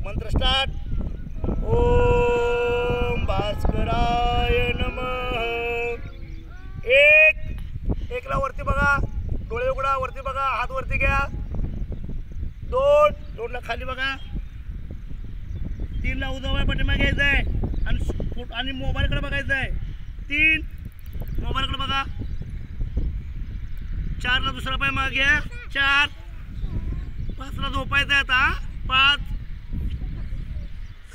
मंत्र स्टार्ट. ओम भास्कराय नमः. एकला वरती बघा, डोळे उघडा, वरती बघा, हात वरती घ्या. दोनला खाली बघा. 3ला उजव्या पाठीमागे घ्यायचं आहे आणि मोबाईलकडे बघायचं आहे. 3 मोबाईलकडे बघा. 4ला दुसरा पाय मागे घ्या. 4 5ला झोपायचं आहे आता. 5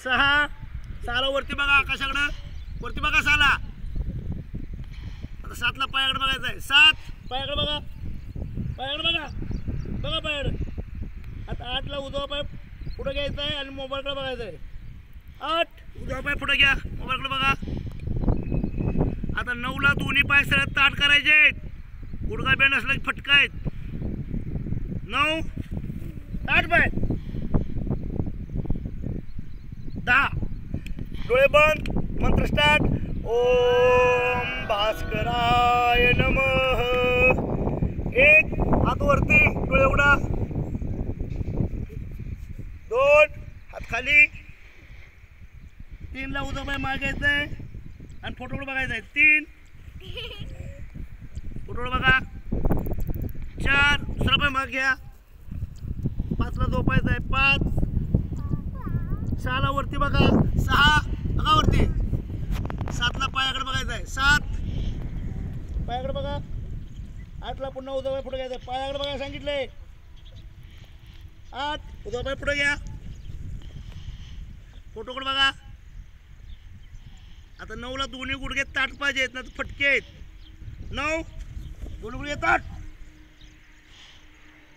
6ला वरती बघा, आकाशाकडं वरती बघा. 6ला आता 7ला पायाकडे बघायचं आहे. 7 पायाकडे बघा, पायाकडे बघा, बघा पायाकडे. आता 8ला उजवा पाय पुढे घ्यायचा आहे आणि मोबाईलकडे बघायचं आहे. 8 उजवा पाय पुढे घ्या, मोबाईलकडे बघा. आता 9ला दोन्ही पाय सरळ ताट करायचे आहेत. गुडघा बेंड असला की फटका आहेत. 9 ताट पाय. 10 डोळे बंद. मंत्र स्टार्ट. ओम भास्कराय नमः. 1 हात वरती, डोळे उघडा. 2 हात खाली. 3ला उजवा पाय मागे घ्यायचा आहे आणि फोटोकडे बघायचं आहे. 3 फोटोकडे बघा. 4 दुसरा पाय मागे घ्या. 5ला झोपायचं आहे. 5 6ला वरती बघा. 6 बघा वरती. 7ला पायाकडे बघायचं आहे. 7 पायाकडे बघा. 8ला पुन्हा उजवा पाय पुढे घ्यायचा आहे. पायाकडे बघा सांगितलंय. 8 उजवा पाय पुढे घ्या, फोटोकडे बघा. आता 9ला दोन्ही गुडघे ताट पाहिजे आहेत ना, फटके आहेत. 9 दोन्ही गुडघे ताट.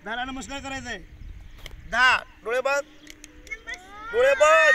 10ला नमस्कार करायचा आहे. 10 डोळे बंद, डोळे बंद.